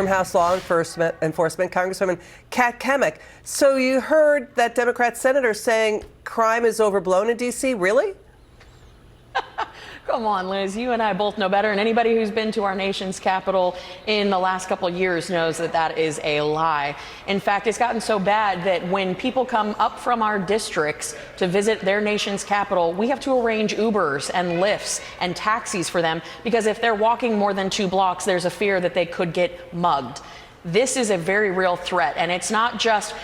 from House Law Enforcement, Congresswoman Cammack. So you heard that Democrat senator saying crime is overblown in D.C., really? Come on, Liz, you and I both know better, and anybody who's been to our nation's capital in the last couple of years knows that that is a lie. In fact, it's gotten so bad that when people come up from our districts to visit their nation's capital, we have to arrange Ubers and Lyfts and taxis for them, because if they're walking more than 2 blocks, there's a fear that they could get mugged. This is a very real threat, and it's not just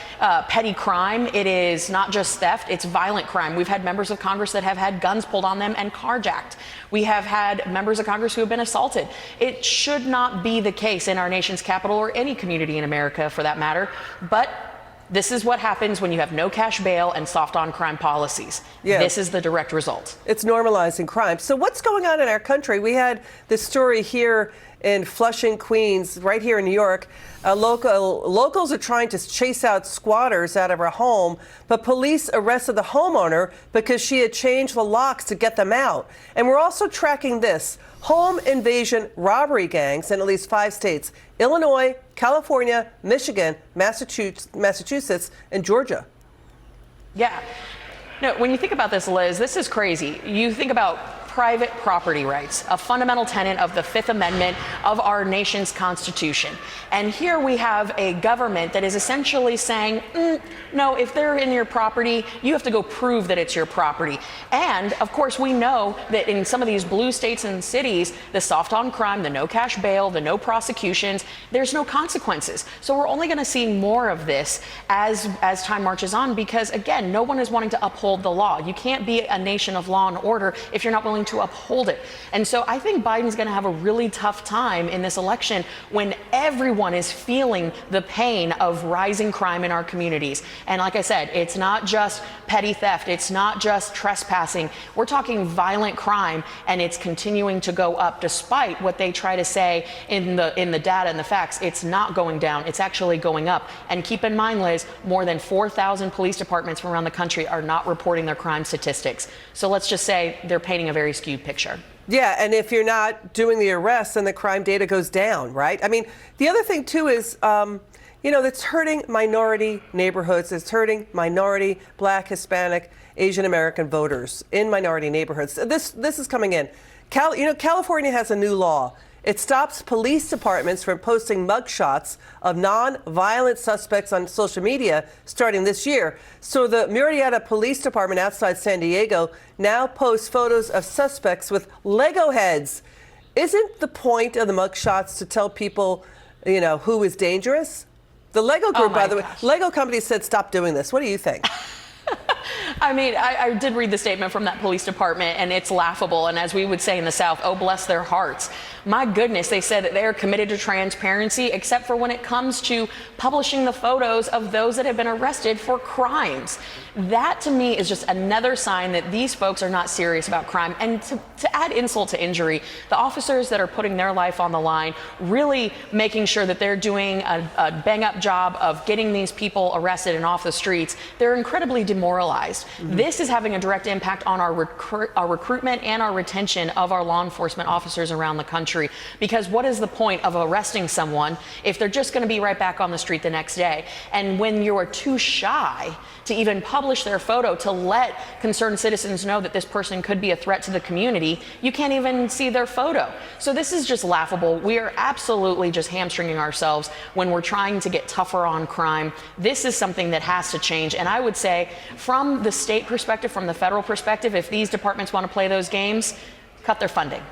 petty crime. It is not just theft. It's violent crime. We've had members of Congress that have had guns pulled on them and carjacked. We have had members of Congress who have been assaulted. It should not be the case in our nation's capital, or any community in America for that matter. But this is what happens when you have no cash bail and soft on crime policies. Yeah. This is the direct result. It's normalizing crime. So what's going on in our country? We had this story here in Flushing, Queens, right here in New York. Locals are trying to chase out squatters out of her home, but police arrested the homeowner because she had changed the locks to get them out. And we're also tracking this: home invasion robbery gangs in at least 5 states: Illinois, California, Michigan, Massachusetts, and Georgia. Yeah. No, when you think about this, Liz, this is crazy. You think about private property rights, a fundamental tenet of the 5th Amendment of our nation's Constitution. And here we have a government that is essentially saying, no, if they're in your property, you have to go prove that it's your property. And of course, we know that in some of these blue states and cities, the soft on crime, the no cash bail, the no prosecutions, there's no consequences. So we're only going to see more of this as time marches on, because again, no one is wanting to uphold the law. You can't be a nation of law and order if you're not willing to uphold it. And so I think Biden's going to have a really tough time in this election when everyone is feeling the pain of rising crime in our communities. And like I said, it's not just petty theft. It's not just trespassing. We're talking violent crime, and it's continuing to go up despite what they try to say in the data and the facts. It's not going down. It's actually going up. And keep in mind, Liz, more than 4,000 police departments from around the country are not reporting their crime statistics. So let's just say they're painting a very skewed picture. Yeah, and if you're not doing the arrests, then the crime data goes down, right? I mean, the other thing, too, is, that's hurting minority neighborhoods. It's hurting minority, Black, Hispanic, Asian American voters in minority neighborhoods. This is coming in. California has a new law. It stops police departments from posting mugshots of non-violent suspects on social media starting this year. So the Murrieta Police Department outside San Diego now posts photos of suspects with Lego heads. Isn't the point of the mugshots to tell people, who is dangerous? The Lego group, by the way, Lego company said stop doing this. What do you think? I mean, I did read the statement from that police department, and it's laughable. And as we would say in the South, oh, bless their hearts. My goodness, they said that they are committed to transparency, except for when it comes to publishing the photos of those that have been arrested for crimes. That, to me, is just another sign that these folks are not serious about crime. And to add insult to injury, the officers that are putting their life on the line, really making sure that they're doing a bang-up job of getting these people arrested and off the streets, they're incredibly demoralized. Mm-hmm. This is having a direct impact on our recruitment and our retention of our law enforcement officers around the country. Because what is the point of arresting someone if they're just going to be right back on the street the next day? And when you are too shy to even publish their photo to let concerned citizens know that this person could be a threat to the community, you can't even see their photo. So this is just laughable. We are absolutely just hamstringing ourselves when we're trying to get tougher on crime. This is something that has to change. And I would say, from the state perspective, from the federal perspective, if these departments want to play those games, cut their funding.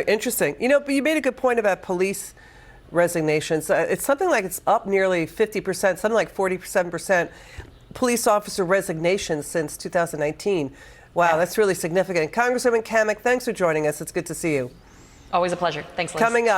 Interesting. But you made a good point about police resignations. It's something like it's up nearly 50%, something like 47% police officer resignations since 2019. Wow, yeah. That's really significant. Congresswoman Cammack, thanks for joining us. It's good to see you. Always a pleasure. Thanks, Liz. Coming up.